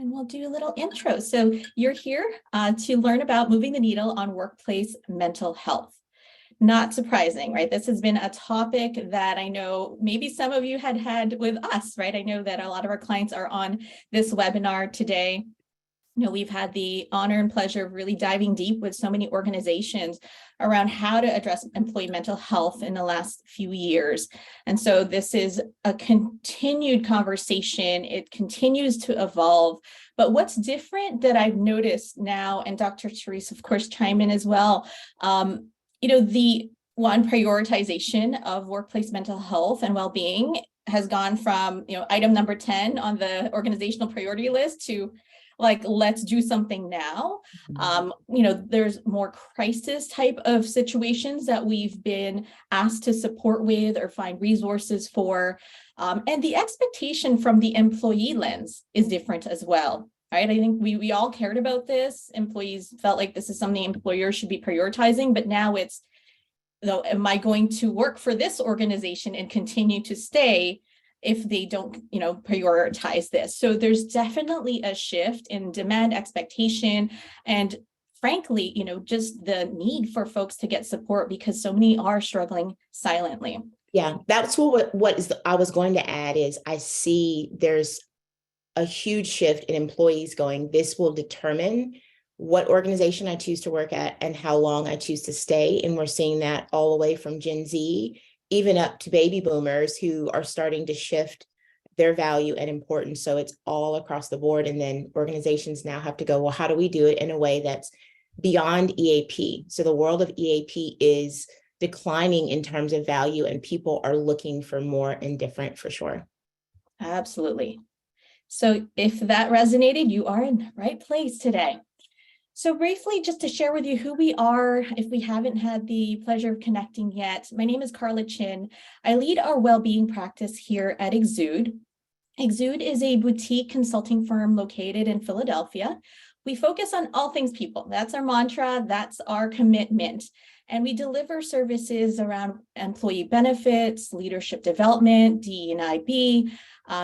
And we'll do a little intro. So you're here to learn about moving the needle on workplace mental health. Not surprising, right? This has been a topic that I know maybe some of you had with us, right? I know that a lot of our clients are on this webinar today. You know, we've had the honor and pleasure of really diving deep with so many organizations around how to address employee mental health in the last few years. And so this is a continued conversation. It continues to evolve. But what's different that I've noticed now, and Dr. Charryse, of course, chime in as well, the one prioritization of workplace mental health and well-being has gone from, item number 10 on the organizational priority list to let's do something now. There's more crisis type of situations that we've been asked to support with or find resources for. And the expectation from the employee lens is different as well, right? I think we all cared about this. Employees felt like this is something employers should be prioritizing, but now it's, am I going to work for this organization and continue to stay if they don't, prioritize this? So there's definitely a shift in demand expectation and frankly, just the need for folks to get support because so many are struggling silently. Yeah, that's I was going to add is I see there's a huge shift in employees going, this will determine what organization I choose to work at and how long I choose to stay. And we're seeing that all the way from Gen Z even up to baby boomers who are starting to shift their value and importance. So it's all across the board. And then organizations now have to go, well, how do we do it in a way that's beyond EAP? So the world of EAP is declining in terms of value and people are looking for more and different for sure. Absolutely. So if that resonated, you are in the right place today. So briefly, just to share with you who we are, if we haven't had the pleasure of connecting yet, my name is Karla Chin. I lead our well-being practice here at Exude. Exude is a boutique consulting firm located in Philadelphia. We focus on all things people. That's our mantra. That's our commitment. And we deliver services around employee benefits, leadership development, DE&IB,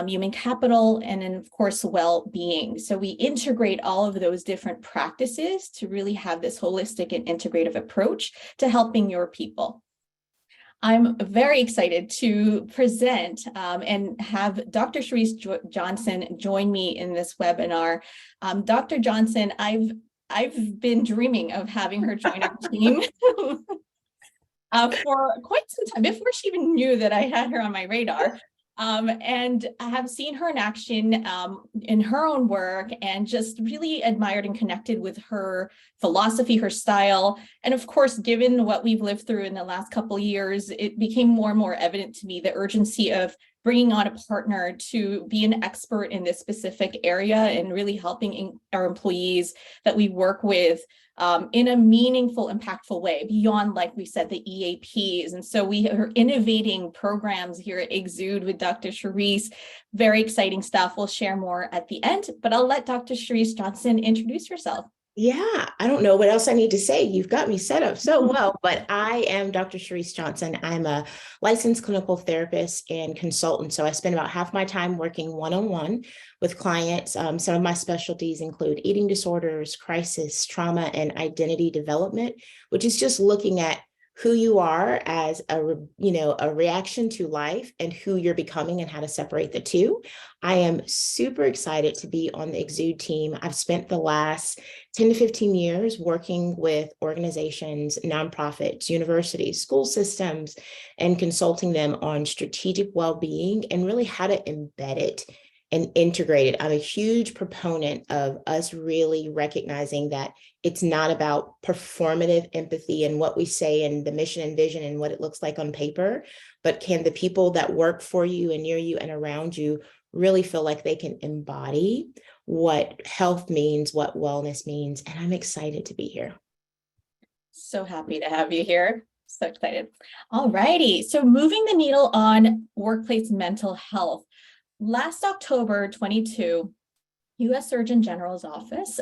human capital, and then, of course, well-being. So we integrate all of those different practices to really have this holistic and integrative approach to helping your people. I'm very excited to present and have Dr. Charryse Johnson join me in this webinar. Dr. Johnson, I've been dreaming of having her join our team for quite some time, before she even knew that I had her on my radar. And I have seen her in action in her own work and just really admired and connected with her philosophy, her style. And of course, given what we've lived through in the last couple of years, it became more and more evident to me the urgency of bringing on a partner to be an expert in this specific area and really helping our employees that we work with in a meaningful, impactful way beyond, like we said, the EAPs. And so we are innovating programs here at Exude with Dr. Charryse. Very exciting stuff. We'll share more at the end, but I'll let Dr. Charryse Johnson introduce herself. Yeah, I don't know what else I need to say. You've got me set up so well, but I am Dr. Charryse Johnson. I'm a licensed clinical therapist and consultant. So I spend about half my time working one-on-one with clients. Some of my specialties include eating disorders, crisis, trauma, and identity development, which is just looking at who you are as a reaction to life and who you're becoming and how to separate the two. I am super excited to be on the Exude team. I've spent the last 10 to 15 years working with organizations, nonprofits, universities, school systems, and consulting them on strategic well-being and really how to embed it and integrate it. I'm a huge proponent of us really recognizing that it's not about performative empathy and what we say and the mission and vision and what it looks like on paper, but can the people that work for you and near you and around you really feel like they can embody what health means, what wellness means. And I'm excited to be here. So happy to have you here. So excited. All righty. So moving the needle on workplace mental health. Last October 22, U.S. Surgeon General's office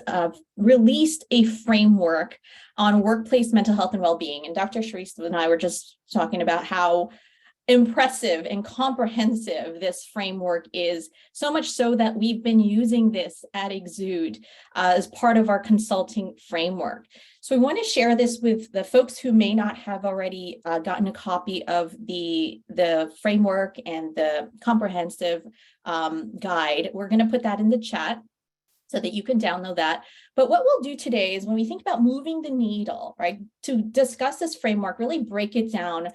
released a framework on workplace mental health and well-being. And Dr. Charryse and I were just talking about how impressive and comprehensive this framework is, so much so that we've been using this at Exude as part of our consulting framework. So we want to share this with the folks who may not have already gotten a copy of the framework and the comprehensive guide. We're going to put that in the chat so that you can download that. But what we'll do today is when we think about moving the needle, right, to discuss this framework, really break it down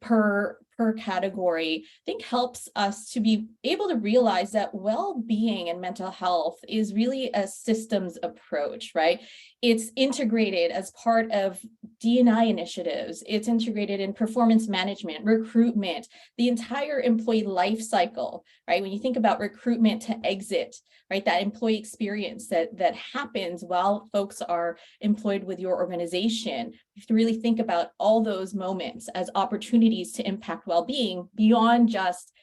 per category, I think helps us to be able to realize that well-being and mental health is really a systems approach, right? It's integrated as part of D&I initiatives. It's integrated in performance management, recruitment, the entire employee life cycle, right? When you think about recruitment to exit, right, that employee experience that happens while folks are employed with your organization, you have to really think about all those moments as opportunities to impact well-being beyond just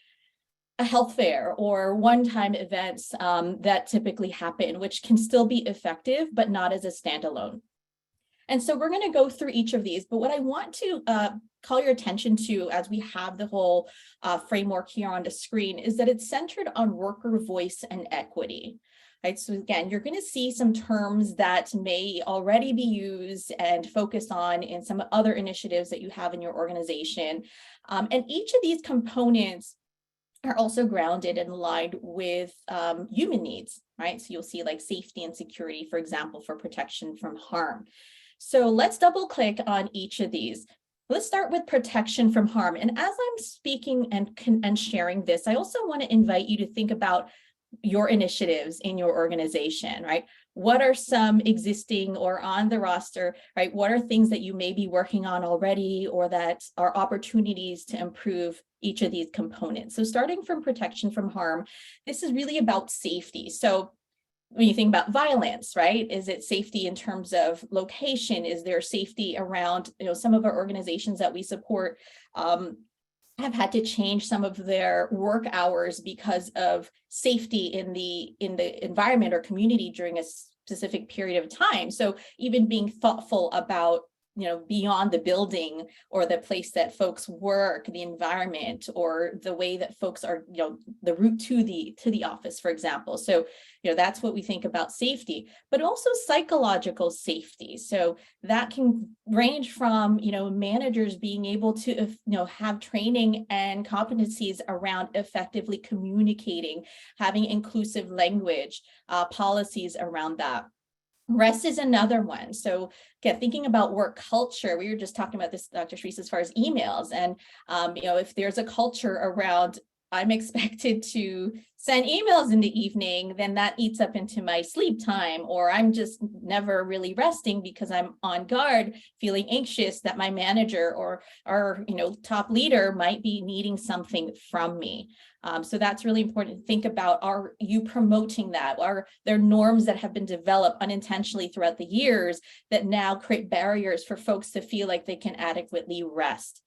a health fair or one-time events that typically happen, which can still be effective, but not as a standalone. And so we're going to go through each of these, but what I want to call your attention to as we have the whole framework here on the screen is that it's centered on worker voice and equity. Right, so again, you're going to see some terms that may already be used and focused on in some other initiatives that you have in your organization. And each of these components are also grounded and aligned with human needs, right? So you'll see like safety and security, for example, for protection from harm. So let's double click on each of these. Let's start with protection from harm. And as I'm speaking and sharing this, I also want to invite you to think about your initiatives in your organization, right? What are some existing or on the roster, right? What are things that you may be working on already or that are opportunities to improve each of these components? So starting from protection from harm, this is really about safety. So when you think about violence, right? Is it safety in terms of location? Is there safety around, some of our organizations that we support have had to change some of their work hours because of safety in the environment or community during a specific period of time. So even being thoughtful about beyond the building or the place that folks work, the environment, or the way that folks are, the route to the office, for example. So, that's what we think about safety, but also psychological safety. So that can range from, managers being able to, have training and competencies around effectively communicating, having inclusive language, policies around that. Rest is another one. So again, thinking about work culture, we were just talking about this, Dr. Charryse, as far as emails. And, if there's a culture around, I'm expected to send emails in the evening, then that eats up into my sleep time, or I'm just never really resting because I'm on guard, feeling anxious that my manager or our, top leader might be needing something from me. So that's really important to think about. Are you promoting that? Are there norms that have been developed unintentionally throughout the years that now create barriers for folks to feel like they can adequately rest?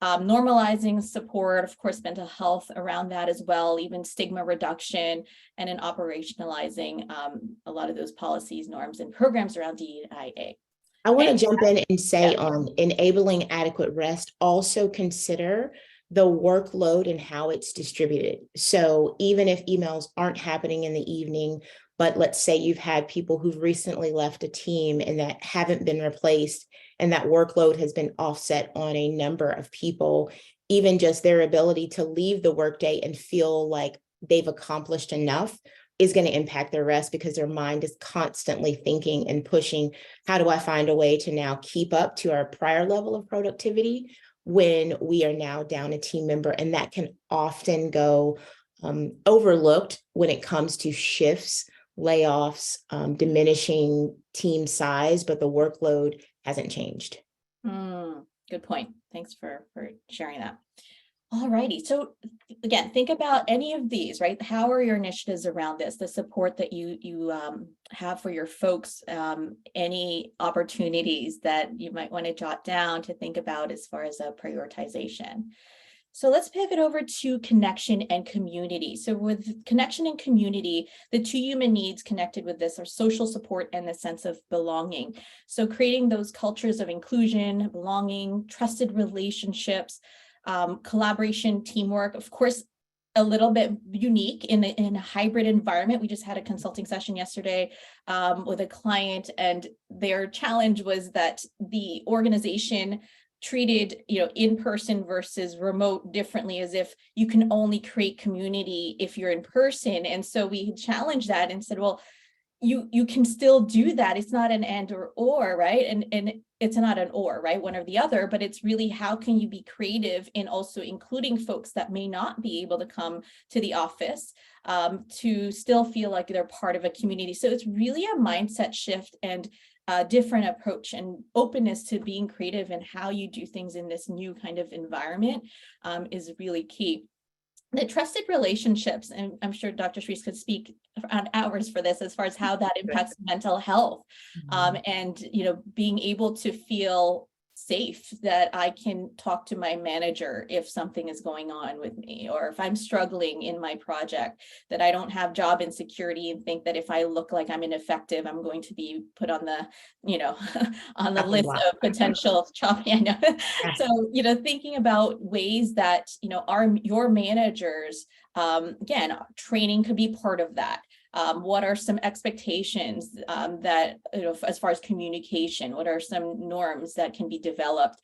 Normalizing support, of course, mental health around that as well, even stigma reduction, and in operationalizing a lot of those policies, norms, and programs around DEIA. I want to jump in and say on enabling adequate rest, also consider the workload and how it's distributed. So even if emails aren't happening in the evening, but let's say you've had people who've recently left a team and that haven't been replaced, and that workload has been offset on a number of people, even just their ability to leave the workday and feel like they've accomplished enough is going to impact their rest, because their mind is constantly thinking and pushing, how do I find a way to now keep up to our prior level of productivity when we are now down a team member? And that can often go overlooked when it comes to shifts, layoffs, diminishing team size, but the workload hasn't changed. Good point. Thanks for sharing that. All righty. So again, think about any of these, right? How are your initiatives around this? The support that you have for your folks, any opportunities that you might want to jot down to think about as far as a prioritization. So let's pivot over to connection and community. So with connection and community, the two human needs connected with this are social support and the sense of belonging. So creating those cultures of inclusion, belonging, trusted relationships, collaboration, teamwork, of course, a little bit unique in a hybrid environment. We just had a consulting session yesterday with a client, and their challenge was that the organization treated, in person versus remote differently, as if you can only create community if you're in person. And so we challenged that and said, well, you can still do that. It's not an and or, right? And it's not an or, right? One or the other, but it's really, how can you be creative in also including folks that may not be able to come to the office to still feel like they're part of a community. So it's really a mindset shift and a different approach and openness to being creative and how you do things in this new kind of environment is really key. The trusted relationships, and I'm sure Dr. Charryse could speak on hours for this, as far as how that impacts mental health, and being able to feel safe that I can talk to my manager if something is going on with me, or if I'm struggling in my project, that I don't have job insecurity and think that if I look like I'm ineffective, I'm going to be put on the, on the list of potential chopping. I know. So, thinking about ways that, your managers, again, training could be part of that. What are some expectations that, as far as communication, what are some norms that can be developed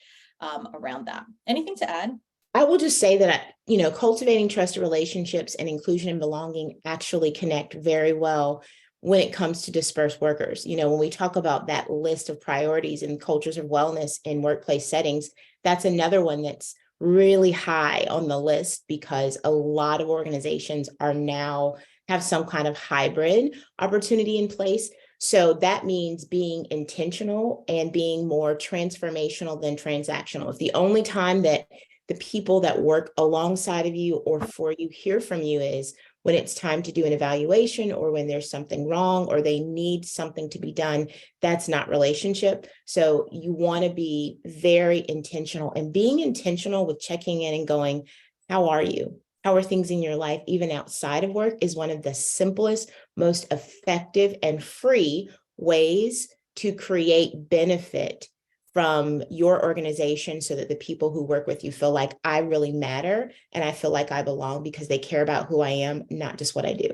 around that? Anything to add? I will just say that, cultivating trusted relationships and inclusion and belonging actually connect very well when it comes to dispersed workers. When we talk about that list of priorities and cultures of wellness in workplace settings, that's another one that's really high on the list, because a lot of organizations are now have some kind of hybrid opportunity in place. So that means being intentional and being more transformational than transactional. If the only time that the people that work alongside of you or for you hear from you is when it's time to do an evaluation, or when there's something wrong, or they need something to be done, that's not relationship. So you want to be very intentional, and being intentional with checking in and going, how are you? How are things in your life, even outside of work, is one of the simplest, most effective and free ways to create benefit from your organization, so that the people who work with you feel like I really matter and I feel like I belong, because they care about who I am, not just what I do.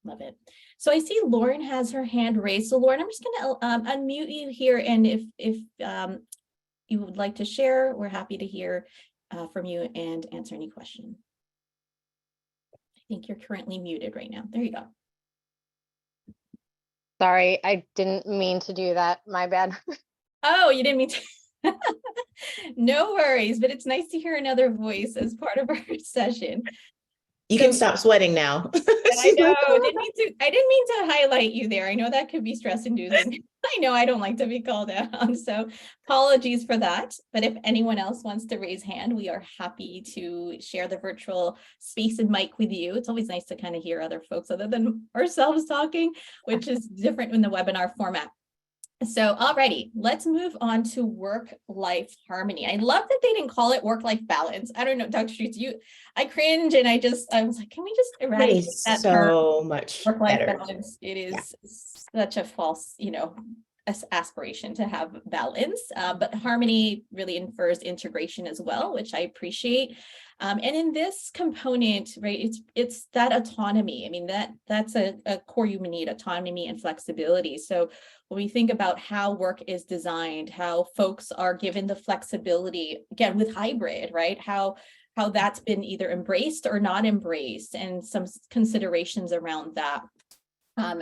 Love it. So I see Lauren has her hand raised. So Lauren, I'm just going to unmute you here. And if you would like to share, we're happy to hear from you and answer any question. I think you're currently muted right now. There you go. Sorry, I didn't mean to do that. My bad. Oh, you didn't mean to. No worries, but it's nice to hear another voice as part of our session. You can stop sweating now. I know. I didn't mean to highlight you there. I know that could be stress inducing. I know I don't like to be called out. So apologies for that. But if anyone else wants to raise hand, we are happy to share the virtual space and mic with you. It's always nice to kind of hear other folks other than ourselves talking, which is different in the webinar format. So, alrighty, let's move on to work-life harmony. I love that they didn't call it work-life balance. I don't know, Dr. Charryse, I cringe, and I was like, can we just eradicate that term? So much Work-life better. balance. It is such a false, aspiration to have balance, but harmony really infers integration as well, which I appreciate. And in this component, right, it's that autonomy. I mean, that's a core human need, autonomy and flexibility. So when we think about how work is designed, how folks are given the flexibility, again, with hybrid, right, how that's been either embraced or not embraced, and some considerations around that.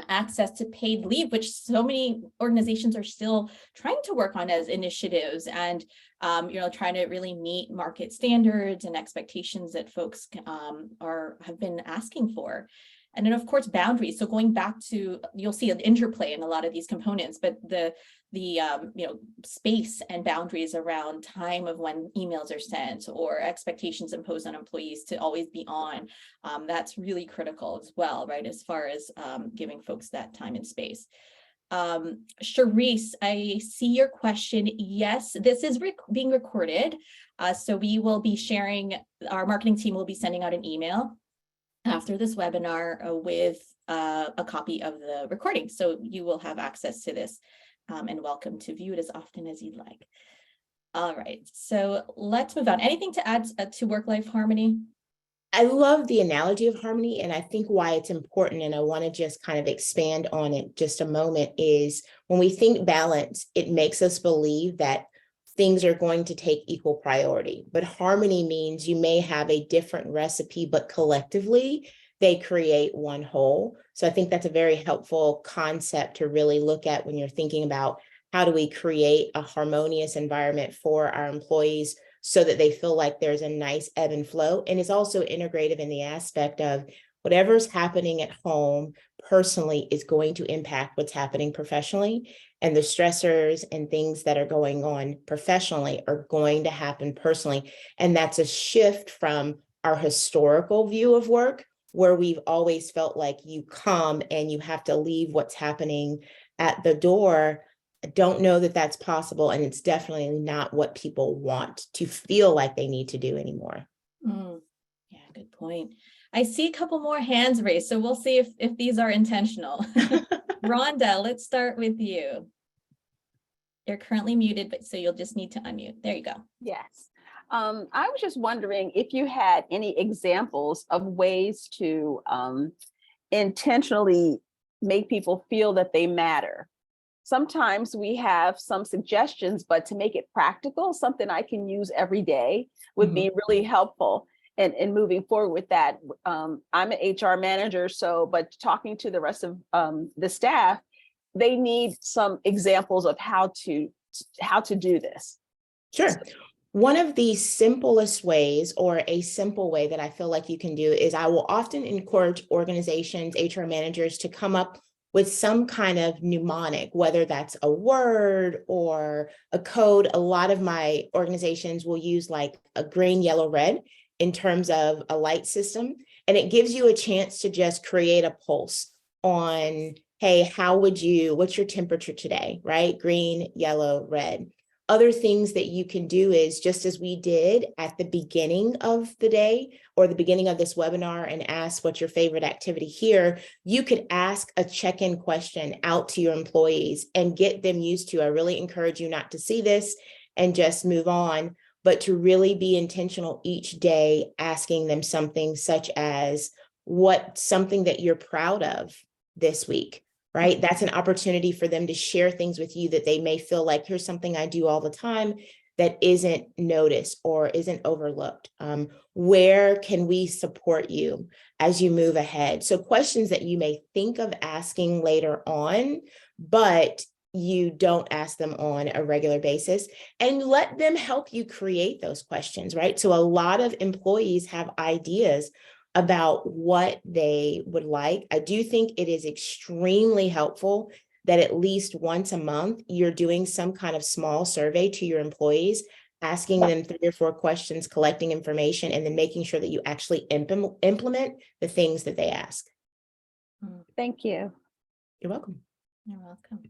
Access to paid leave, which so many organizations are still trying to work on as initiatives, and trying to really meet market standards and expectations that folks have been asking for. And then, of course, boundaries. So going back to, you'll see an interplay in a lot of these components, but the space and boundaries around time of when emails are sent, or expectations imposed on employees to always be on, that's really critical as well, right, as far as giving folks that time and space. Charryse, I see your question. Yes, this is being recorded. So we will be sharing, our marketing team will be sending out an email after this webinar with a copy of the recording. So you will have access to this and welcome to view it as often as you'd like. All right, so let's move on. Anything to add to work-life harmony? I love the analogy of harmony, and I think why it's important, and I want to just kind of expand on it just a moment, is when we think balance, it makes us believe that things are going to take equal priority. But harmony means you may have a different recipe, but collectively they create one whole. So I think that's a very helpful concept to really look at when you're thinking about how do we create a harmonious environment for our employees so that they feel like there's a nice ebb and flow. And it's also integrative in the aspect of whatever's happening at home personally is going to impact what's happening professionally. And the stressors and things that are going on professionally are going to happen personally. And that's a shift from our historical view of work, where we've always felt like you come and you have to leave what's happening at the door. I don't know that that's possible, and it's definitely not what people want to feel like they need to do anymore. Yeah, good point. I see a couple more hands raised, so we'll see if these are intentional. Rhonda, let's start with you. You're currently muted, but so you'll just need to unmute. There you go. Yes. I was just wondering if you had any examples of ways to intentionally make people feel that they matter. Sometimes we have some suggestions, but to make it practical, something I can use every day would be really helpful. And in moving forward with that, I'm an HR manager, but talking to the rest of the staff, they need some examples of how to do this. Sure. One of the simplest ways, or a simple way that I feel like you can do, is I will often encourage organizations, HR managers, to come up with some kind of mnemonic, whether that's a word or a code. A lot of my organizations will use like a green, yellow, red in terms of a light system. And it gives you a chance to just create a pulse on, hey, what's your temperature today, right? Green, yellow, red. Other things that you can do is, just as we did at the beginning of the day or the beginning of this webinar and ask what's your favorite activity here, you could ask a check-in question out to your employees and get them used to. I really encourage you not to see this and just move on, but to really be intentional each day, asking them something such as, what's something that you're proud of this week? Right? That's an opportunity for them to share things with you that they may feel like, here's something I do all the time that isn't noticed or isn't overlooked. Where can we support you as you move ahead? So questions that you may think of asking later on, but you don't ask them on a regular basis, and let them help you create those questions, right? So a lot of employees have ideas about what they would like. I do think it is extremely helpful that at least once a month, you're doing some kind of small survey to your employees, asking them 3 or 4 questions, collecting information, and then making sure that you actually implement the things that they ask. Thank you. You're welcome. You're welcome.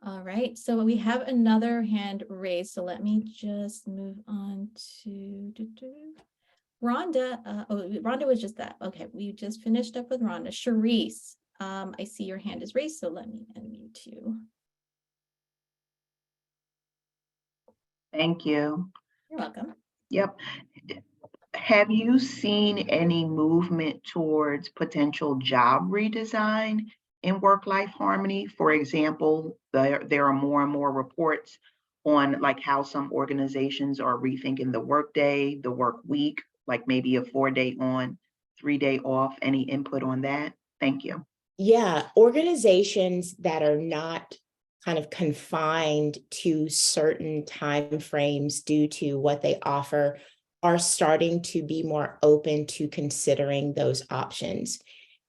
All right, so we have another hand raised, so let me just move on to Rhonda. Rhonda was just that. Okay, we just finished up with Rhonda. Charryse, I see your hand is raised, so let me unmute you. Thank you. You're welcome. Yep. Have you seen any movement towards potential job redesign in work-life harmony? For example, there are more and more reports on like how some organizations are rethinking the workday, the work week, like maybe a 4-day on, 3-day off. Any input on that? Thank you. Yeah, organizations that are not kind of confined to certain time frames due to what they offer are starting to be more open to considering those options.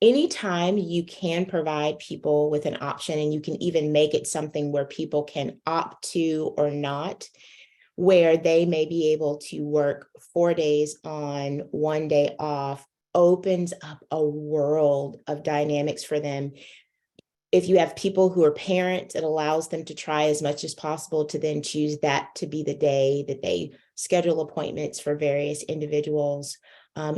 Anytime you can provide people with an option, and you can even make it something where people can opt to or not, where they may be able to work 4 days on, 1 day off, opens up a world of dynamics for them. If you have people who are parents, it allows them to try as much as possible to then choose that to be the day that they schedule appointments for various individuals.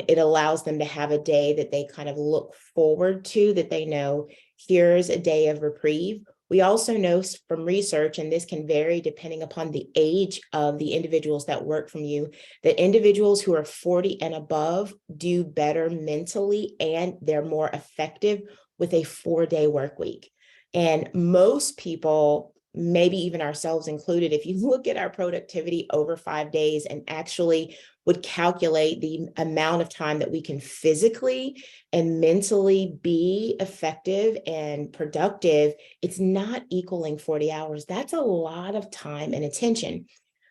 It allows them to have a day that they kind of look forward to, that they know, here's a day of reprieve. We also know from research, and this can vary depending upon the age of the individuals that work from you, that individuals who are 40 and above do better mentally and they're more effective with a 4-day work week. And most people, maybe even ourselves included, if you look at our productivity over 5 days and actually would calculate the amount of time that we can physically and mentally be effective and productive, it's not equaling 40 hours. That's a lot of time and attention.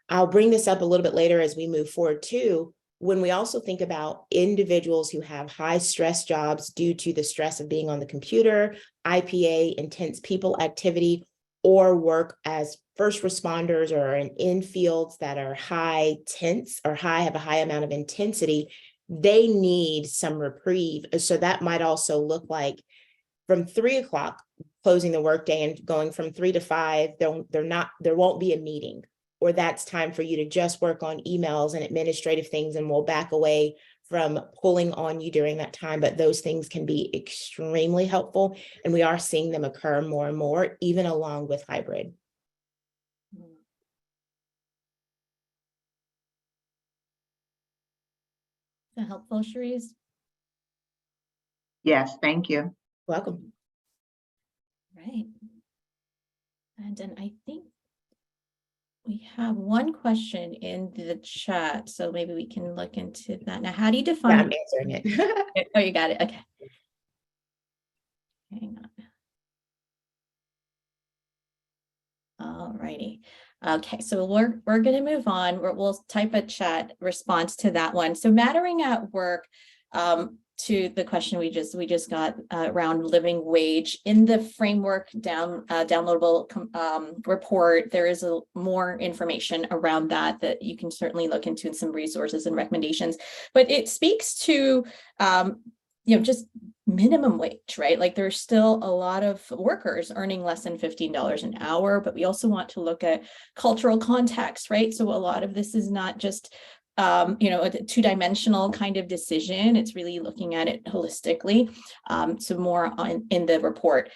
I'll bring this up a little bit later as we move forward too. When we also think about individuals who have high stress jobs due to the stress of being on the computer, IPA, intense people activity, or work as first responders or in fields that are high tense or have a high amount of intensity, they need some reprieve. So that might also look like from 3 o'clock, closing the workday and going from 3 to 5, there won't be a meeting, or that's time for you to just work on emails and administrative things, and we'll back away from pulling on you during that time. But those things can be extremely helpful, and we are seeing them occur more and more, even along with hybrid. Is that helpful, Charryse? Yes, thank you. Welcome. Right. And then I think we have one question in the chat, so maybe we can look into that. Now, how do you Yeah, define? I'm answering it. Oh, you got it. Okay. Hang on. All righty. Okay, so we're going to move on. We'll type a chat response to that one. So mattering at work, to the question we just got around living wage. In the framework downloadable report, there is more information around that you can certainly look into, and some resources and recommendations. But it speaks to just minimum wage, right? Like there's still a lot of workers earning less than $15 an hour, but we also want to look at cultural context, right? So a lot of this is not just a two-dimensional kind of decision. It's really looking at it holistically. So more in the report.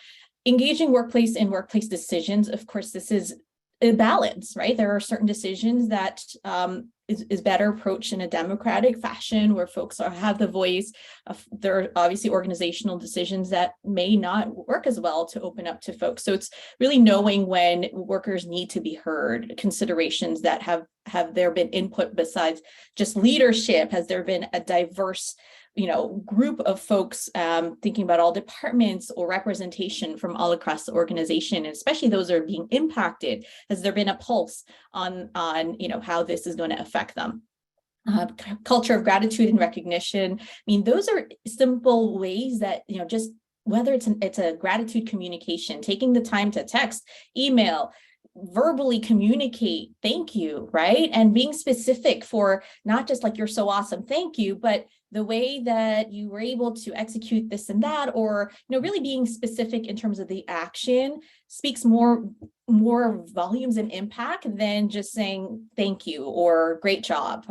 Engaging workplace in workplace decisions. Of course, this is a balance, right? There are certain decisions that is better approached in a democratic fashion where folks have the voice. There are obviously organizational decisions that may not work as well to open up to folks. So it's really knowing when workers need to be heard, considerations that have there been input besides just leadership. Has there been a diverse group of folks thinking about all departments or representation from all across the organization, and especially those that are being impacted? Has there been a pulse on how this is going to affect them? Culture of gratitude and recognition. I mean, those are simple ways that, just whether it's a gratitude communication, taking the time to text, email, verbally communicate thank you, right? And being specific for not just like, you're so awesome, thank you, but the way that you were able to execute this and that, or really being specific in terms of the action speaks more volumes and impact than just saying thank you or great job.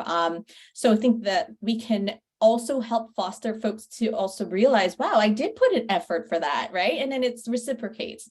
So I think that we can also help foster folks to also realize, wow, I did put an effort for that, right? And then it's reciprocates.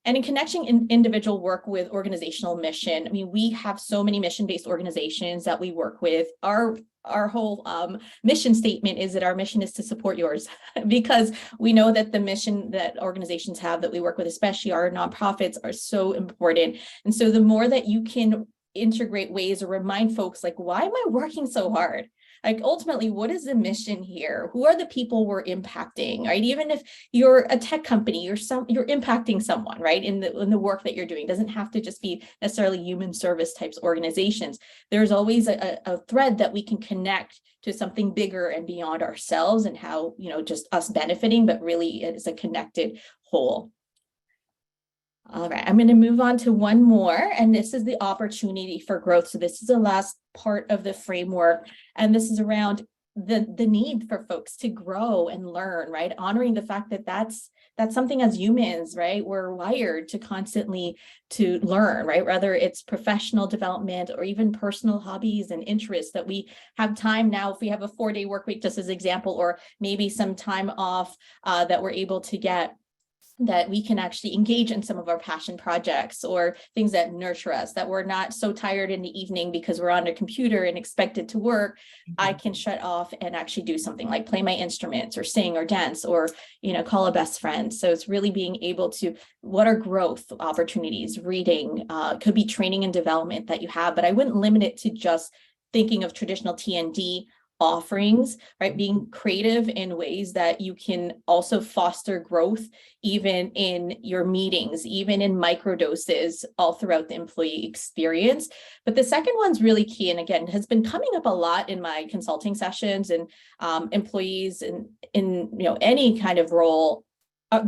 And in connecting individual work with organizational mission, I mean, we have so many mission-based organizations that we work with. Our whole mission statement is that our mission is to support yours, because we know that the mission that organizations have that we work with, especially our nonprofits, are so important. And so the more that you can integrate ways or remind folks, like, why am I working so hard? Like, ultimately, what is the mission here? Who are the people we're impacting, right? Even if you're a tech company, you're impacting someone, right? In the work that you're doing. It doesn't have to just be necessarily human service types organizations. There's always a thread that we can connect to something bigger and beyond ourselves, and how, just us benefiting, but really it's a connected whole. All right, I'm going to move on to one more, and this is the opportunity for growth. So this is the last part of the framework, and this is around the need for folks to grow and learn, right? Honoring the fact that that's something as humans, right? We're wired to constantly to learn, right? Whether it's professional development or even personal hobbies and interests, that we have time now, if we have a 4-day work week, just as an example, or maybe some time off that we're able to get, that we can actually engage in some of our passion projects or things that nurture us, that we're not so tired in the evening because we're on a computer and expected to work. I can shut off and actually do something like play my instruments or sing or dance or, call a best friend. So it's really being able to, what are growth opportunities, reading, could be training and development that you have, but I wouldn't limit it to just thinking of traditional TND offerings, right? Being creative in ways that you can also foster growth, even in your meetings, even in micro doses all throughout the employee experience. But the second one's really key, and again, has been coming up a lot in my consulting sessions and employees in any kind of role.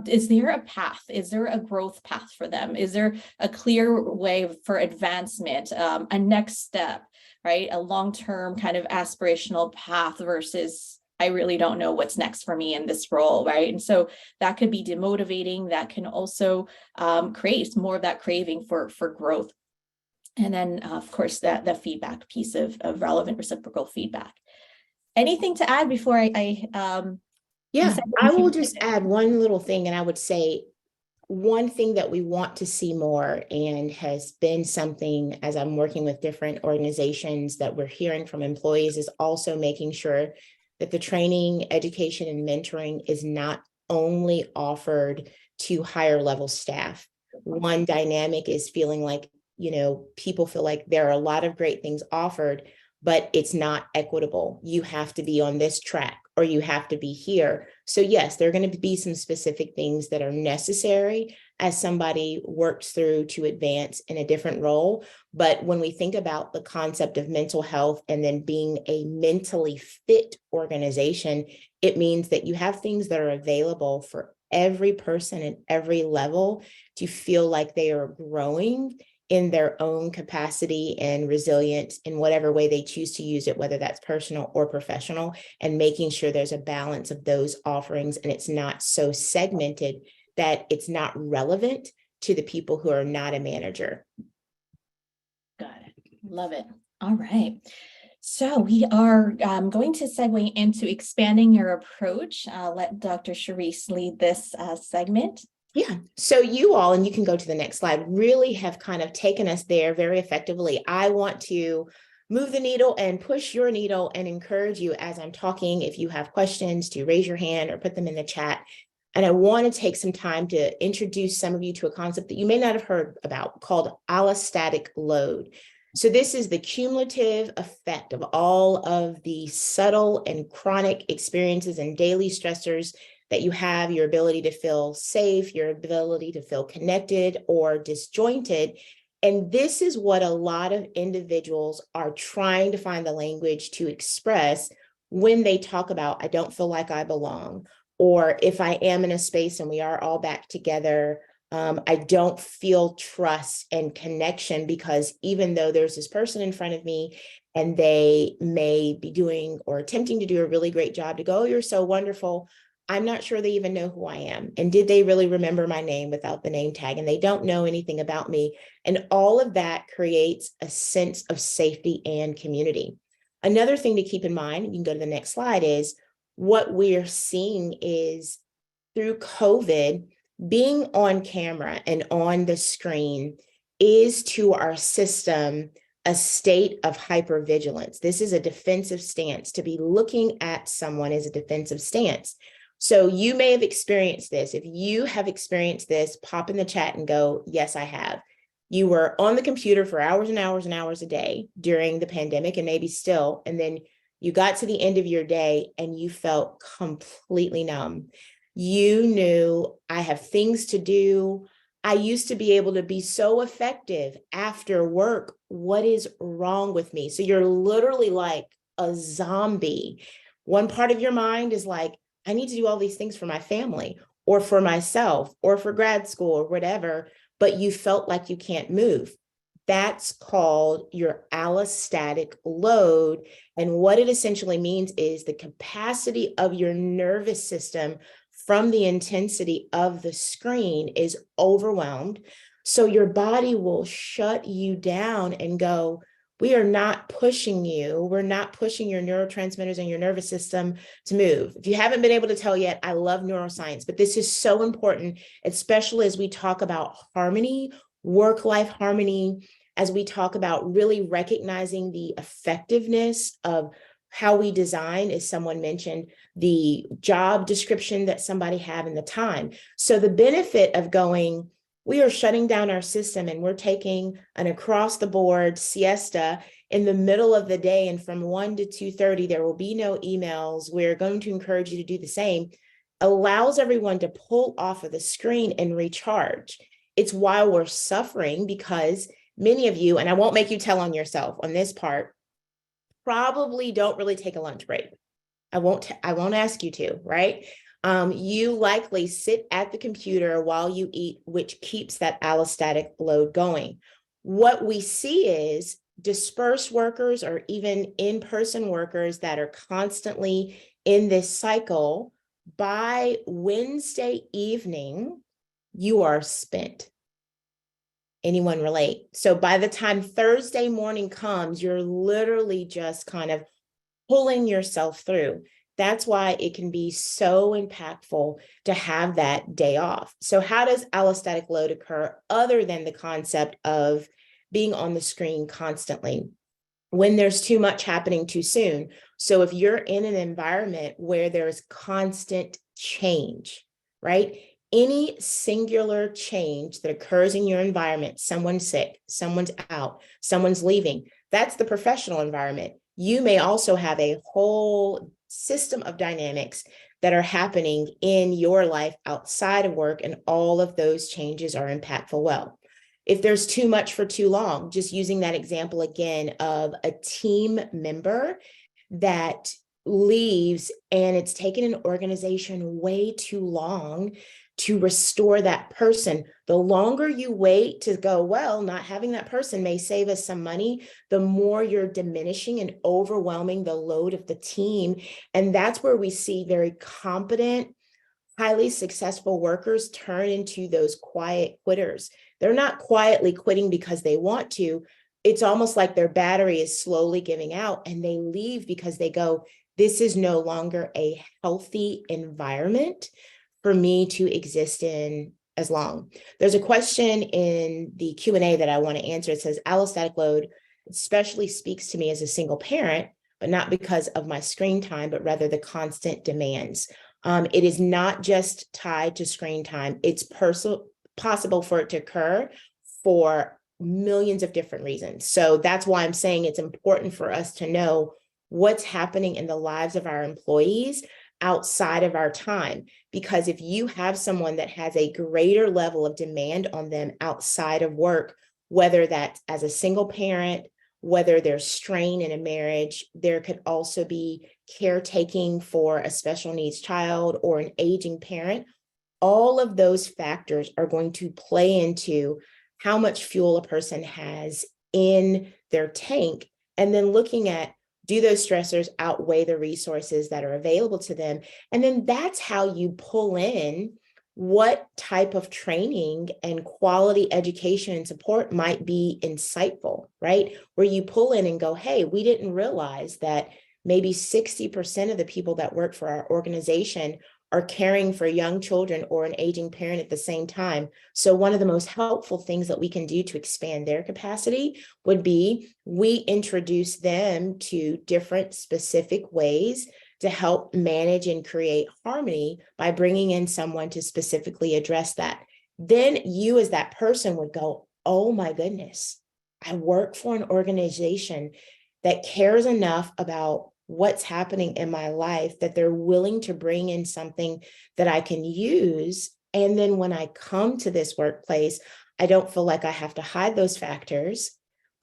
Is there a path? Is there a growth path for them? Is there a clear way for advancement, a next step, right? A long-term kind of aspirational path versus I really don't know what's next for me in this role, right? And so that could be demotivating. That can also create more of that craving for growth. And then, of course, the feedback piece of relevant reciprocal feedback. Anything to add before Yeah, I will just add one little thing, and I would say one thing that we want to see more, and has been something as I'm working with different organizations that we're hearing from employees, is also making sure that the training, education, and mentoring is not only offered to higher level staff. One dynamic is feeling like, people feel like there are a lot of great things offered, but it's not equitable. You have to be on this track or you have to be here. So yes, there are going to be some specific things that are necessary as somebody works through to advance in a different role. But when we think about the concept of mental health and then being a mentally fit organization, it means that you have things that are available for every person at every level to feel like they are growing in their own capacity and resilience in whatever way they choose to use it, whether that's personal or professional, and making sure there's a balance of those offerings and it's not so segmented that it's not relevant to the people who are not a manager. Got it. Love it. All right. So we are going to segue into expanding your approach. Let Dr. Charryse lead this segment. Yeah. So you all, and you can go to the next slide, really have kind of taken us there very effectively. I want to move the needle and push your needle and encourage you as I'm talking, if you have questions, to raise your hand or put them in the chat. And I want to take some time to introduce some of you to a concept that you may not have heard about called allostatic load. So this is the cumulative effect of all of the subtle and chronic experiences and daily stressors that you have, your ability to feel safe, your ability to feel connected or disjointed. And this is what a lot of individuals are trying to find the language to express when they talk about, I don't feel like I belong, or if I am in a space and we are all back together, I don't feel trust and connection, because even though there's this person in front of me and they may be doing or attempting to do a really great job to go, oh, you're so wonderful, I'm not sure they even know who I am. And did they really remember my name without the name tag? And they don't know anything about me. And all of that creates a sense of safety and community. Another thing to keep in mind, you can go to the next slide, is what we're seeing is through COVID, being on camera and on the screen is to our system a state of hypervigilance. This is a defensive stance. To be looking at someone is a defensive stance. So you may have experienced this. If you have experienced this, pop in the chat and go, yes, I have. You were on the computer for hours and hours and hours a day during the pandemic, and maybe still, and then you got to the end of your day and you felt completely numb. You knew, I have things to do. I used to be able to be so effective after work. What is wrong with me? So you're literally like a zombie. One part of your mind is like, I need to do all these things for my family or for myself or for grad school or whatever, but you felt like you can't move. That's called your allostatic load. And what it essentially means is the capacity of your nervous system from the intensity of the screen is overwhelmed. So your body will shut you down and go, We are not pushing you. We're not pushing your neurotransmitters and your nervous system to move. If you haven't been able to tell yet, I love neuroscience, but this is so important, especially as we talk about harmony, work-life harmony, as we talk about really recognizing the effectiveness of how we design, as someone mentioned, the job description that somebody had and the time. So the benefit of going, we are shutting down our system and we're taking an across the board siesta in the middle of the day, and from 1 to 2:30, there will be no emails. We're going to encourage you to do the same, allows everyone to pull off of the screen and recharge. It's while we're suffering, because many of you, and I won't make you tell on yourself on this part, probably don't really take a lunch break. I won't ask you to, right? You likely sit at the computer while you eat, which keeps that allostatic load going. What we see is dispersed workers or even in-person workers that are constantly in this cycle. By Wednesday evening, you are spent. Anyone relate? So by the time Thursday morning comes, you're literally just kind of pulling yourself through. That's why it can be so impactful to have that day off. So how does allostatic load occur other than the concept of being on the screen constantly? When there's too much happening too soon. So if you're in an environment where there's constant change, right? Any singular change that occurs in your environment, someone's sick, someone's out, someone's leaving, that's the professional environment. You may also have a whole system of dynamics that are happening in your life outside of work, and all of those changes are impactful. Well, if there's too much for too long, just using that example again of a team member that leaves and it's taken an organization way too long to restore that person. The longer you wait to go, well, not having that person may save us some money, the more you're diminishing and overwhelming the load of the team. And that's where we see very competent, highly successful workers turn into those quiet quitters. They're not quietly quitting because they want to. It's almost like their battery is slowly giving out, and they leave because they go, this is no longer a healthy environment for me to exist in as long. There's a question in the Q&A that I want to answer. It says, allostatic load especially speaks to me as a single parent, but not because of my screen time, but rather the constant demands. It is not just tied to screen time. It's possible for it to occur for millions of different reasons. So that's why I'm saying it's important for us to know what's happening in the lives of our employees outside of our time. Because if you have someone that has a greater level of demand on them outside of work, whether that's as a single parent, whether there's strain in a marriage, there could also be caretaking for a special needs child or an aging parent. All of those factors are going to play into how much fuel a person has in their tank, and then looking at, do those stressors outweigh the resources that are available to them? And then that's how you pull in what type of training and quality education and support might be insightful, right? Where you pull in and go, hey, we didn't realize that maybe 60% of the people that work for our organization are caring for young children or an aging parent at the same time. So one of the most helpful things that we can do to expand their capacity would be we introduce them to different specific ways to help manage and create harmony by bringing in someone to specifically address that. Then you as that person would go, oh my goodness, I work for an organization that cares enough about what's happening in my life that they're willing to bring in something that I can use. And then when I come to this workplace, I don't feel like I have to hide those factors,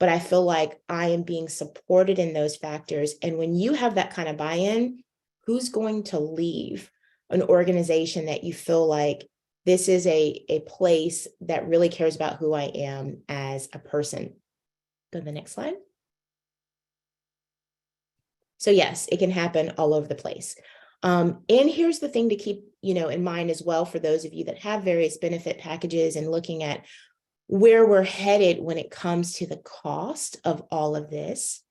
but I feel like I am being supported in those factors. And when you have that kind of buy-in, who's going to leave an organization that you feel like this is a place that really cares about who I am as a person? Go to the next slide. So yes, it can happen all over the place. And here's the thing to keep, in mind as well, for those of you that have various benefit packages and looking at where we're headed when it comes to the cost of all of this.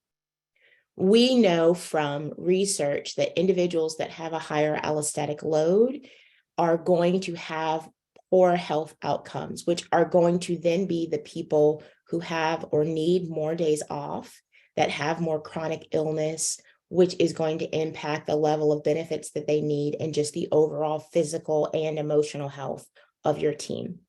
We know from research that individuals that have a higher allostatic load are going to have poor health outcomes, which are going to then be the people who have or need more days off, that have more chronic illness, which is going to impact the level of benefits that they need and just the overall physical and emotional health of your team.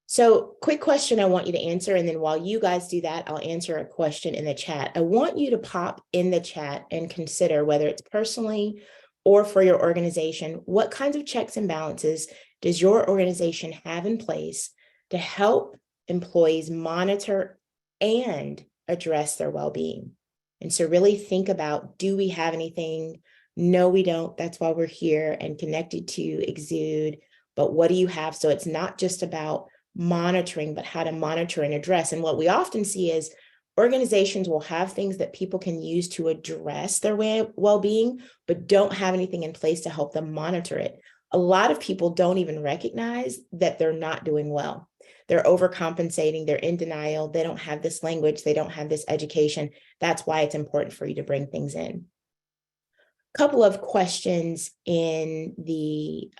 So, quick question I want you to answer, and then while you guys do that, I'll answer a question in the chat. I want you to pop in the chat and consider, whether it's personally or for your organization, what kinds of checks and balances does your organization have in place to help employees monitor and address their well-being? And so really think about, do we have anything? No, we don't. That's why we're here and connected to Exude. But what do you have? So it's not just about monitoring, but how to monitor and address. And what we often see is organizations will have things that people can use to address their well-being, but don't have anything in place to help them monitor it. A lot of people don't even recognize that they're not doing well. They're overcompensating, they're in denial, they don't have this language, they don't have this education. That's why it's important for you to bring things in. A couple of questions in the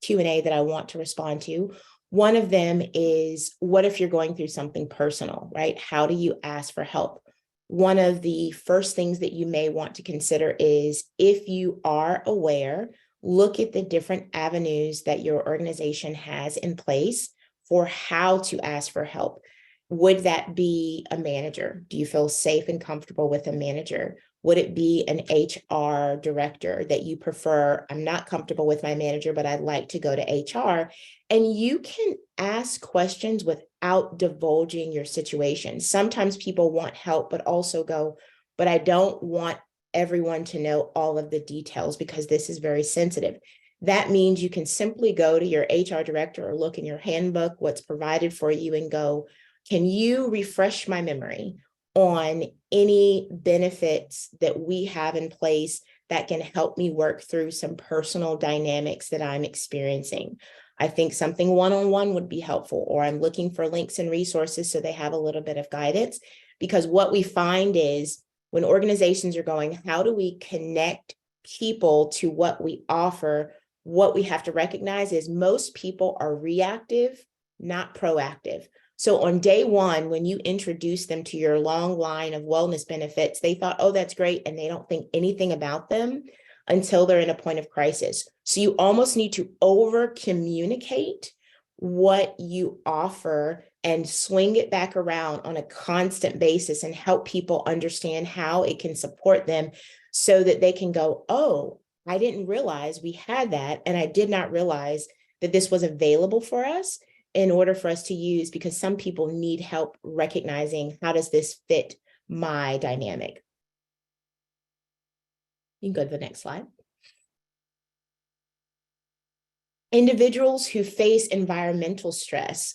Q&A that I want to respond to. One of them is, what if you're going through something personal, right? How do you ask for help? One of the first things that you may want to consider is, if you are aware, look at the different avenues that your organization has in place for how to ask for help. Would that be a manager? Do you feel safe and comfortable with a manager? Would it be an HR director that you prefer? I'm not comfortable with my manager, but I'd like to go to HR. And you can ask questions without divulging your situation. Sometimes people want help, but also go, but I don't want everyone to know all of the details because this is very sensitive. That means you can simply go to your HR director or look in your handbook, what's provided for you, and go, can you refresh my memory on any benefits that we have in place that can help me work through some personal dynamics that I'm experiencing? I think something one-on-one would be helpful, or I'm looking for links and resources so they have a little bit of guidance. Because what we find is, when organizations are going, how do we connect people to what we offer? What we have to recognize is most people are reactive, not proactive. So on day one, when you introduce them to your long line of wellness benefits, they thought, oh, that's great. And they don't think anything about them until they're in a point of crisis. So you almost need to over communicate what you offer and swing it back around on a constant basis and help people understand how it can support them so that they can go, oh, I didn't realize we had that. And I did not realize that this was available for us in order for us to use, because some people need help recognizing, how does this fit my dynamic? You can go to the next slide. Individuals who face environmental stress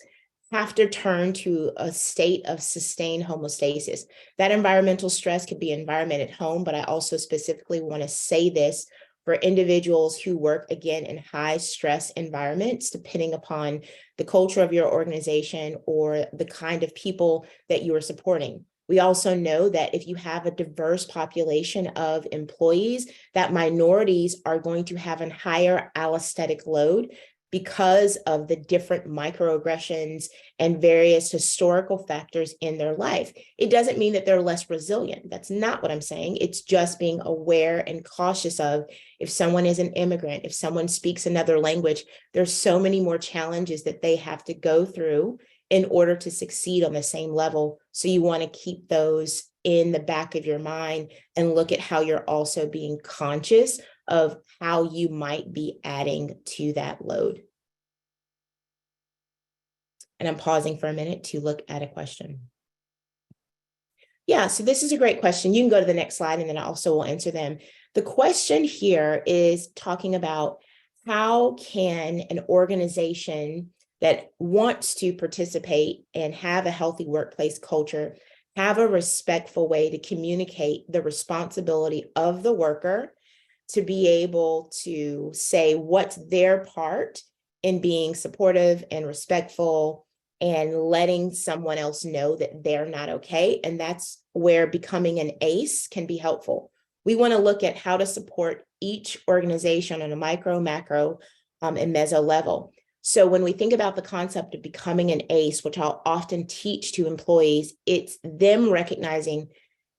have to turn to a state of sustained homeostasis. That environmental stress could be environment at home, but I also specifically want to say this for individuals who work, again, in high stress environments, depending upon the culture of your organization or the kind of people that you are supporting. We also know that if you have a diverse population of employees, that minorities are going to have a higher allostatic load because of the different microaggressions and various historical factors in their life. It doesn't mean that they're less resilient. That's not what I'm saying. It's just being aware and cautious of, if someone is an immigrant, if someone speaks another language, there's so many more challenges that they have to go through in order to succeed on the same level. So you want to keep those in the back of your mind and look at how you're also being conscious of how you might be adding to that load. And I'm pausing for a minute to look at a question. Yeah, so this is a great question. You can go to the next slide and then I also will answer them. The question here is talking about, how can an organization that wants to participate and have a healthy workplace culture have a respectful way to communicate the responsibility of the worker to be able to say what's their part in being supportive and respectful and letting someone else know that they're not okay. And that's where becoming an ACE can be helpful. We want to look at how to support each organization on a micro, macro, and meso level. So when we think about the concept of becoming an ACE, which I'll often teach to employees, it's them recognizing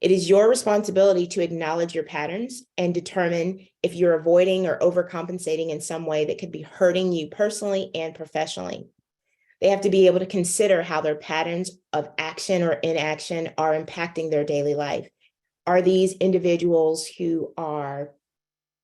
it is your responsibility to acknowledge your patterns and determine if you're avoiding or overcompensating in some way that could be hurting you personally and professionally. They have to be able to consider how their patterns of action or inaction are impacting their daily life. Are these individuals who are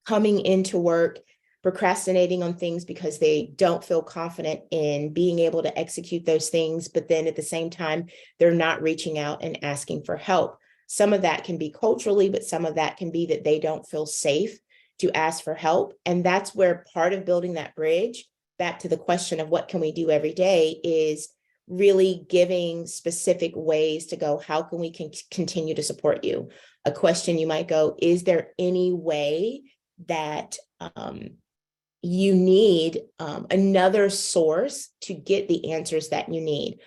coming into work procrastinating on things because they don't feel confident in being able to execute those things, but then at the same time, they're not reaching out and asking for help? Some of that can be culturally, but some of that can be that they don't feel safe to ask for help. And that's where part of building that bridge, back to the question of what can we do every day, is really giving specific ways to go, how can we continue to support you? A question you might go, is there any way that you need another source to get the answers that you need?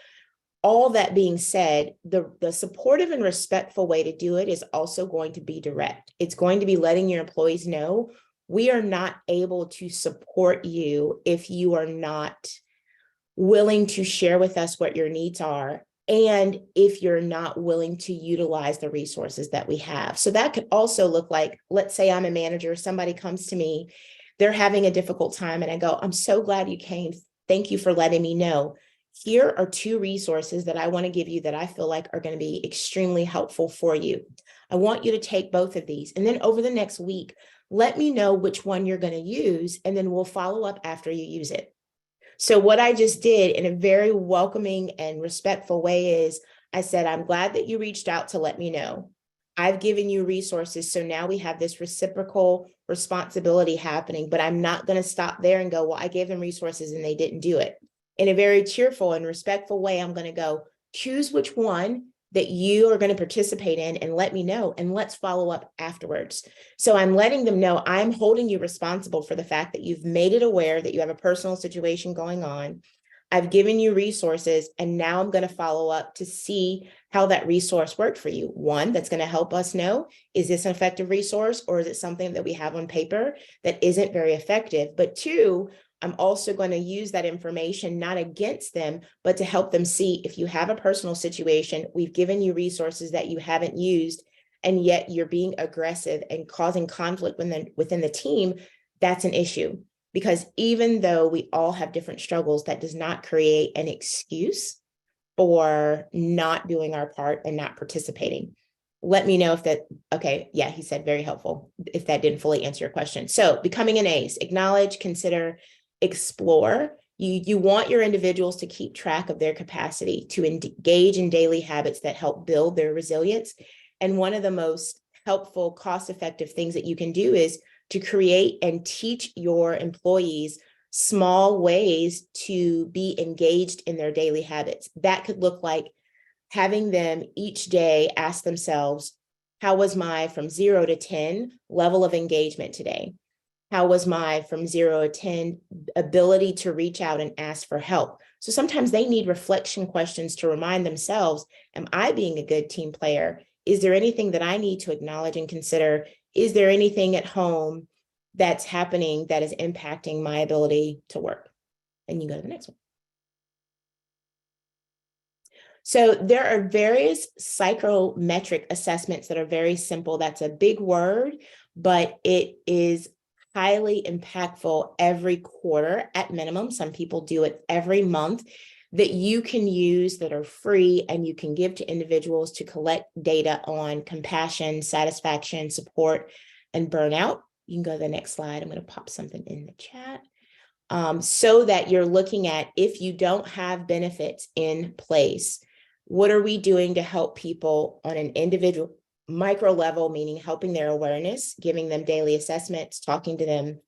All that being said, the supportive and respectful way to do it is also going to be direct. It's going to be letting your employees know, we are not able to support you if you are not willing to share with us what your needs are, and if you're not willing to utilize the resources that we have. So that could also look like, let's say I'm a manager, somebody comes to me, they're having a difficult time, and I go, I'm so glad you came. Thank you for letting me know. Here are 2 resources that I want to give you that I feel like are going to be extremely helpful for you. I want you to take both of these. And then over the next week, let me know which one you're going to use, and then we'll follow up after you use it. So what I just did in a very welcoming and respectful way is I said, I'm glad that you reached out to let me know. I've given you resources. So now we have this reciprocal responsibility happening, but I'm not going to stop there and go, well, I gave them resources and they didn't do it. In a very cheerful and respectful way, I'm going to go, choose which one that you are going to participate in and let me know, and let's follow up afterwards. So I'm letting them know I'm holding you responsible for the fact that you've made it aware that you have a personal situation going on. I've given you resources, and now I'm going to follow up to see how that resource worked for you. One, that's going to help us know, is this an effective resource, or is it something that we have on paper that isn't very effective? But 2, I'm also going to use that information not against them, but to help them see, if you have a personal situation, we've given you resources that you haven't used, and yet you're being aggressive and causing conflict within the team, that's an issue. Because even though we all have different struggles, that does not create an excuse for not doing our part and not participating. Let me know if that, okay, yeah, he said very helpful, if that didn't fully answer your question. So becoming an ACE, acknowledge, consider, explore. You want your individuals to keep track of their capacity to engage in daily habits that help build their resilience. And one of the most helpful, cost-effective things that you can do is to create and teach your employees small ways to be engaged in their daily habits. That could look like having them each day ask themselves, how was my from 0 to 10 level of engagement today? How was my from 0 to 10 ability to reach out and ask for help? So sometimes they need reflection questions to remind themselves, am I being a good team player? Is there anything that I need to acknowledge and consider? Is there anything at home that's happening that is impacting my ability to work? And you go to the next one. So there are various psychometric assessments that are very simple. That's a big word, but it is highly impactful every quarter at minimum. Some people do it every month, that you can use, that are free, and you can give to individuals to collect data on compassion, satisfaction, support, and burnout. You can go to the next slide. I'm going to pop something in the chat. So that you're looking at, if you don't have benefits in place, what are we doing to help people on an individual micro level, meaning helping their awareness, giving them daily assessments, talking to them?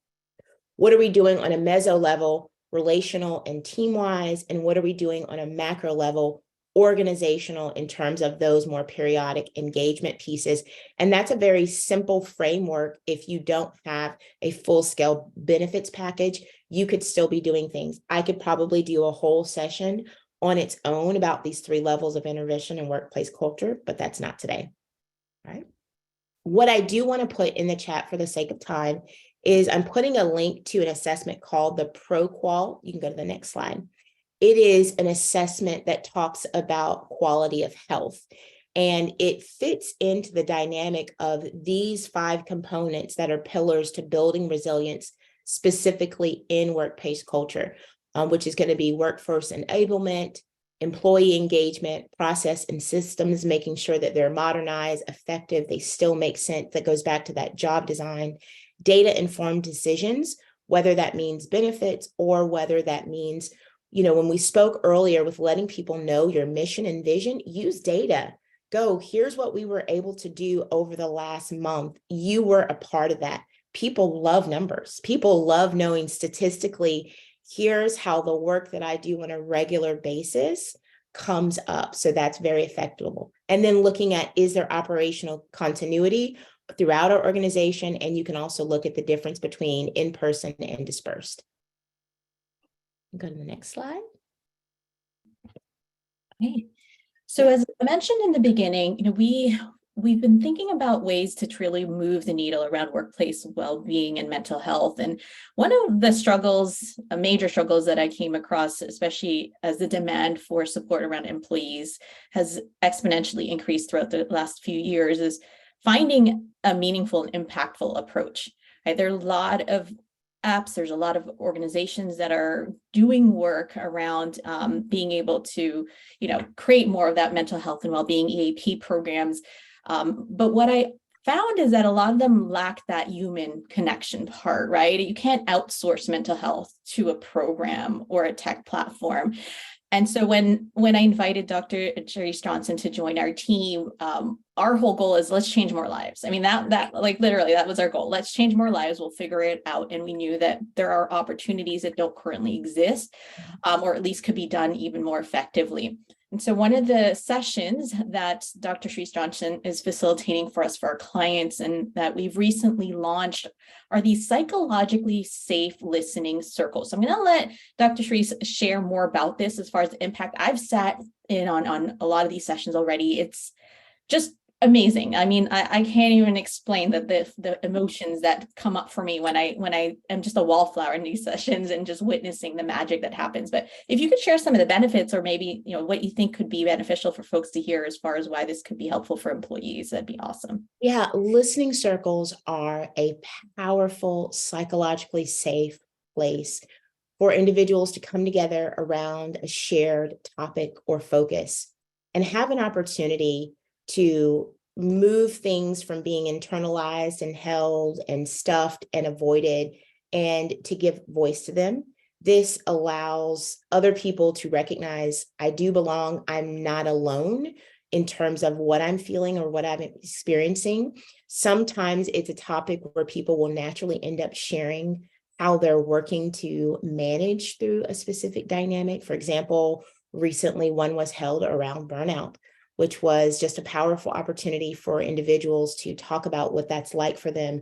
What are we doing on a meso level, relational and team-wise? And what are we doing on a macro level, organizational in terms of those more periodic engagement pieces. And that's a very simple framework. If you don't have a full-scale benefits package, you could still be doing things. I could probably do a whole session on its own about these 3 levels of intervention in workplace culture, but that's not today, right? What I do want to put in the chat for the sake of time is I'm putting a link to an assessment called the ProQual. You can go to the next slide. It is an assessment that talks about quality of health, and it fits into the dynamic of these 5 components that are pillars to building resilience, specifically in workplace culture, which is going to be workforce enablement, employee engagement, process and systems, making sure that they're modernized, effective, they still make sense. That goes back to that job design, data-informed decisions, whether that means benefits or whether that means, when we spoke earlier with letting people know your mission and vision, use data. Go, here's what we were able to do over the last month. You were a part of that. People love numbers. People love knowing statistically, here's how the work that I do on a regular basis comes up. So that's very effective. And then looking at, is there operational continuity throughout our organization? And you can also look at the difference between in-person and dispersed. Go to the next slide. Okay. So as I mentioned in the beginning, we've been thinking about ways to truly move the needle around workplace well-being and mental health. And one of the struggles, major struggles that I came across, especially as the demand for support around employees has exponentially increased throughout the last few years, is finding a meaningful and impactful approach. Right? There are a lot of apps, there's a lot of organizations that are doing work around being able to, create more of that mental health and well-being EAP programs. But what I found is that a lot of them lack that human connection part, right? You can't outsource mental health to a program or a tech platform. And so when I invited Dr. Charryse Johnson to join our team, our whole goal is let's change more lives. I mean, that like literally that was our goal. Let's change more lives. We'll figure it out. And we knew that there are opportunities that don't currently exist, or at least could be done even more effectively. And so one of the sessions that Dr. Charryse Johnson is facilitating for us, for our clients, and that we've recently launched are these psychologically safe listening circles. So I'm going to let Dr. Charryse share more about this as far as the impact. I've sat in on a lot of these sessions already. It's just amazing. I mean, I can't even explain the emotions that come up for me when I am just a wallflower in these sessions and just witnessing the magic that happens. But if you could share some of the benefits, or maybe what you think could be beneficial for folks to hear as far as why this could be helpful for employees, that'd be awesome. Yeah, listening circles are a powerful, psychologically safe place for individuals to come together around a shared topic or focus and have an opportunity to move things from being internalized and held and stuffed and avoided, and to give voice to them. This allows other people to recognize, I do belong, I'm not alone in terms of what I'm feeling or what I'm experiencing. Sometimes it's a topic where people will naturally end up sharing how they're working to manage through a specific dynamic. For example, recently one was held around burnout, which was just a powerful opportunity for individuals to talk about what that's like for them,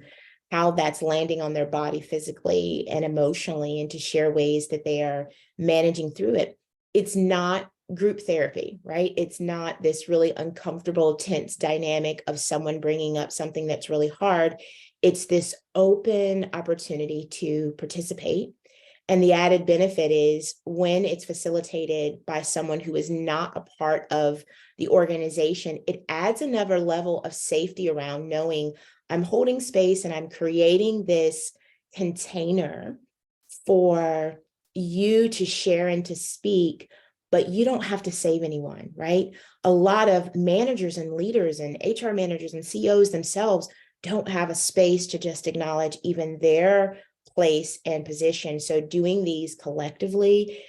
how that's landing on their body physically and emotionally, and to share ways that they are managing through it. It's not group therapy, right? It's not this really uncomfortable, tense dynamic of someone bringing up something that's really hard. It's this open opportunity to participate. And the added benefit is when it's facilitated by someone who is not a part of the organization, it adds another level of safety around knowing I'm holding space and I'm creating this container for you to share and to speak, but you don't have to save anyone, right? A lot of managers and leaders and HR managers and CEOs themselves don't have a space to just acknowledge even their place and position. So doing these collectively,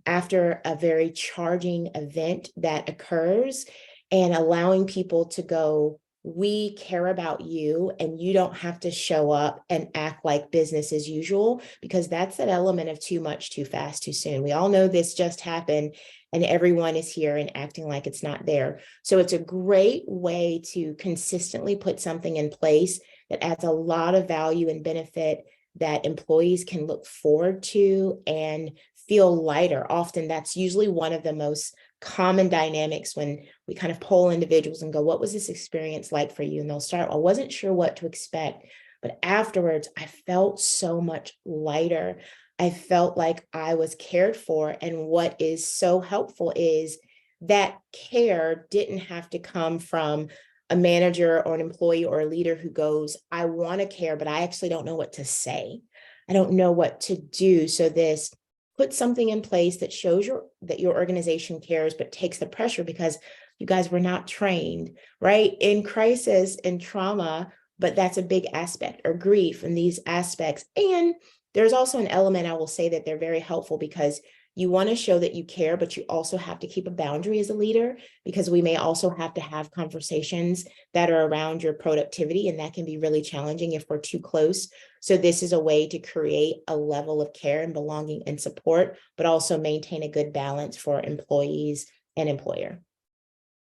after a very charging event that occurs, and allowing people to go, we care about you and you don't have to show up and act like business as usual, because that's that element of too much, too fast, too soon. We all know this just happened and everyone is here and acting like it's not there. So it's a great way to consistently put something in place that adds a lot of value and benefit that employees can look forward to and feel lighter. Often that's usually one of the most common dynamics when we kind of poll individuals and go, what was this experience like for you? And they'll start, I wasn't sure what to expect, but afterwards I felt so much lighter. I felt like I was cared for. And what is so helpful is that care didn't have to come from a manager or an employee or a leader who goes, I want to care, but I actually don't know what to say. I don't know what to do. So this put something in place that shows that your organization cares, but takes the pressure, because you guys were not trained, right? In crisis and trauma, but that's a big aspect, or grief and these aspects. And there's also an element, I will say, that they're very helpful because you want to show that you care, but you also have to keep a boundary as a leader, because we may also have to have conversations that are around your productivity, and that can be really challenging if we're too close. So this is a way to create a level of care and belonging and support, but also maintain a good balance for employees and employer.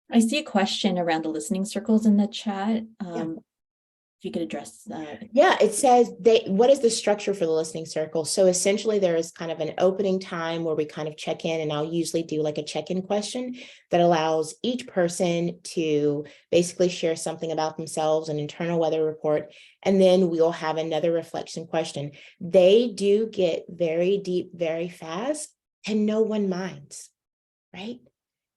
I see a question around the listening circles in the chat. If you could address that. Yeah, it says what is the structure for the listening circle? So essentially there is kind of an opening time where we kind of check in, and I'll usually do like a check-in question that allows each person to basically share something about themselves, an internal weather report, and then we'll have another reflection question. They do get very deep, very fast, and no one minds, right?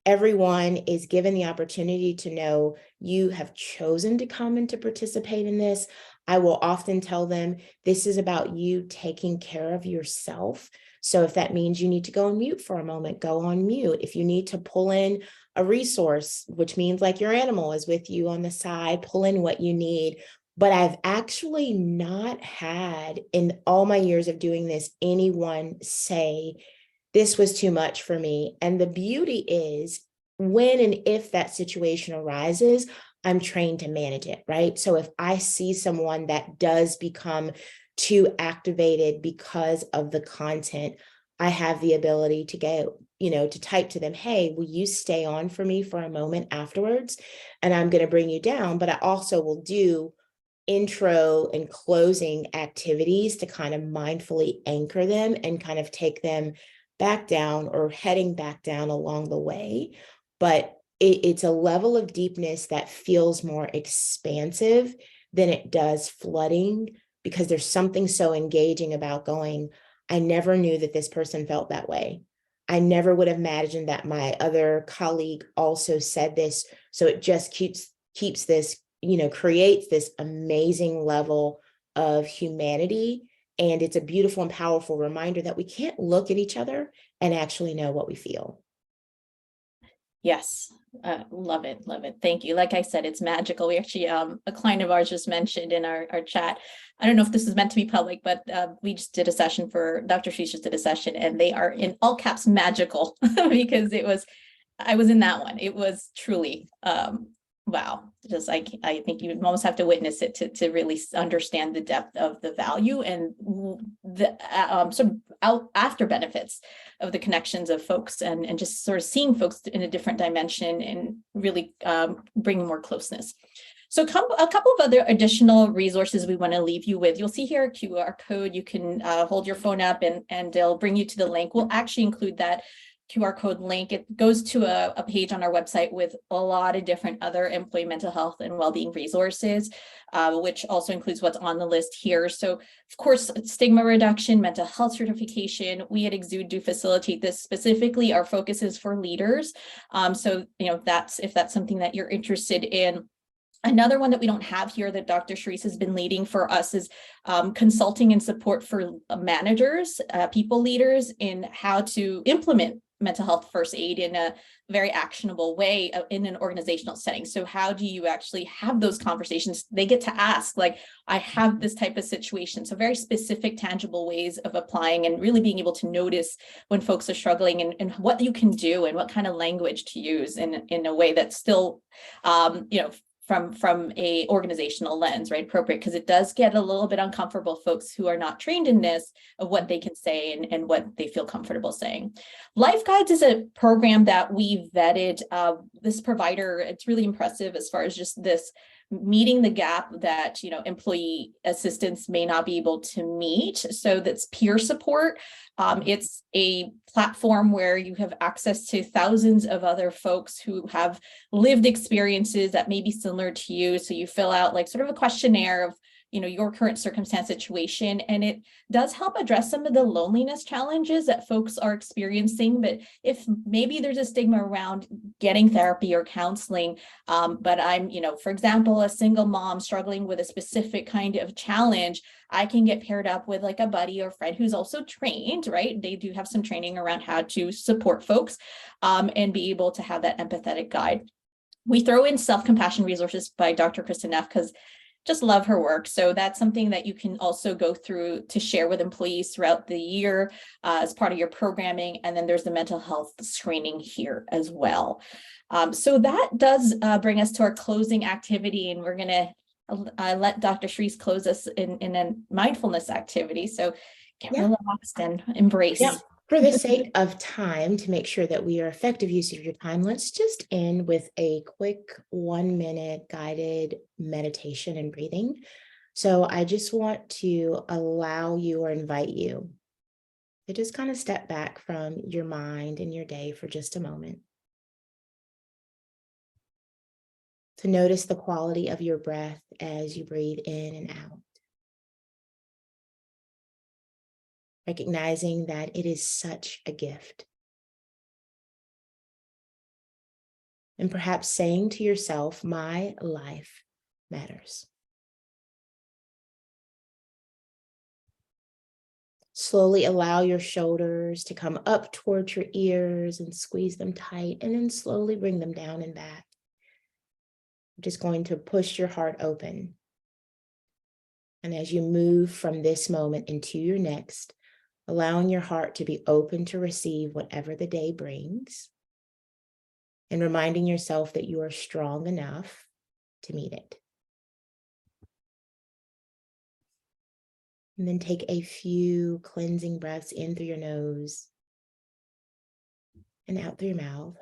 Everyone is given the opportunity to know you have chosen to come and to participate in this. I will often tell them this is about you taking care of yourself. So if that means you need to go on mute for a moment, go on mute. If you need to pull in a resource, which means like your animal is with you on the side, pull in what you need. But I've actually not had, in all my years of doing this, anyone say, this was too much for me. And the beauty is when and if that situation arises, I'm trained to manage it, right? So if I see someone that does become too activated because of the content, I have the ability to go, to type to them, hey, will you stay on for me for a moment afterwards? And I'm going to bring you down, but I also will do intro and closing activities to kind of mindfully anchor them and kind of take them back down or heading back down along the way. But it's a level of deepness that feels more expansive than it does flooding, because there's something so engaging about going, I never knew that this person felt that way. I never would have imagined that my other colleague also said this. So it just keeps this, creates this amazing level of humanity. And it's a beautiful and powerful reminder that we can't look at each other and actually know what we feel. Yes, love it, love it. Thank you. Like I said, it's magical. We actually, a client of ours just mentioned in our chat, I don't know if this is meant to be public, but we just did a session for, Dr. Charryse just did a session, and they are in all caps magical because I was in that one. It was truly, wow. Just I think you almost have to witness it to really understand the depth of the value and the sort of after benefits of the connections of folks, and just sort of seeing folks in a different dimension and really bringing more closeness. So a couple of other additional resources we want to leave you with. You'll see here a QR code. You can hold your phone up and they'll bring you to the link. We'll actually include that QR code link. It goes to a page on our website with a lot of different other employee mental health and well-being resources, which also includes what's on the list here. So of course, stigma reduction, mental health certification, we at Exude do facilitate this specifically. Our focus is for leaders. So, if that's something that you're interested in. Another one that we don't have here that Dr. Charryse has been leading for us is consulting and support for managers, people leaders, in how to implement mental health first aid in a very actionable way in an organizational setting. So how do you actually have those conversations? They get to ask, like, I have this type of situation. So very specific, tangible ways of applying and really being able to notice when folks are struggling and what you can do and what kind of language to use in a way that's still, from a organizational lens, right? Appropriate, because it does get a little bit uncomfortable, folks who are not trained in this, of what they can say and what they feel comfortable saying. Life Guides is a program that we vetted. This provider, it's really impressive as far as just this meeting the gap that, you know, employee assistants may not be able to meet. So that's peer support. It's a platform where you have access to thousands of other folks who have lived experiences that may be similar to you. So you fill out like sort of a questionnaire of, you know, your current circumstance situation, and it does help address some of the loneliness challenges that folks are experiencing. But if maybe there's a stigma around getting therapy or counseling, but I'm, you know, for example, a single mom struggling with a specific kind of challenge, I can get paired up with like a buddy or friend who's also trained, right? They do have some training around how to support folks and be able to have that empathetic guide. We throw in self-compassion resources by Dr. Kristen Neff because just love her work. So that's something that you can also go through to share with employees throughout the year as part of your programming. And then there's the mental health screening here as well. So that does bring us to our closing activity, and we're going to let Dr. Charryse close us in a mindfulness activity. So get relaxed and embrace. Yeah. For the sake of time, to make sure that we are effective use of your time, let's just end with a quick 1-minute guided meditation and breathing. So I just want to allow you or invite you to just kind of step back from your mind and your day for just a moment. To notice the quality of your breath as you breathe in and out. Recognizing that it is such a gift. And perhaps saying to yourself, my life matters. Slowly allow your shoulders to come up towards your ears and squeeze them tight, and then slowly bring them down and back. I'm just going to push your heart open. And as you move from this moment into your next, allowing your heart to be open to receive whatever the day brings, and reminding yourself that you are strong enough to meet it. And then take a few cleansing breaths in through your nose and out through your mouth.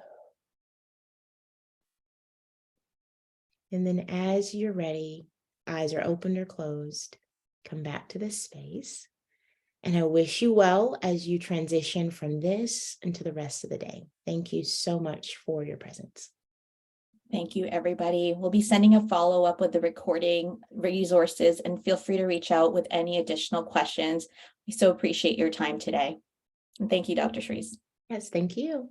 And then as you're ready, eyes are opened or closed, come back to this space. And I wish you well as you transition from this into the rest of the day. Thank you so much for your presence. Thank you, everybody. We'll be sending a follow-up with the recording resources, and feel free to reach out with any additional questions. We so appreciate your time today. And thank you, Dr. Charryse. Yes, thank you.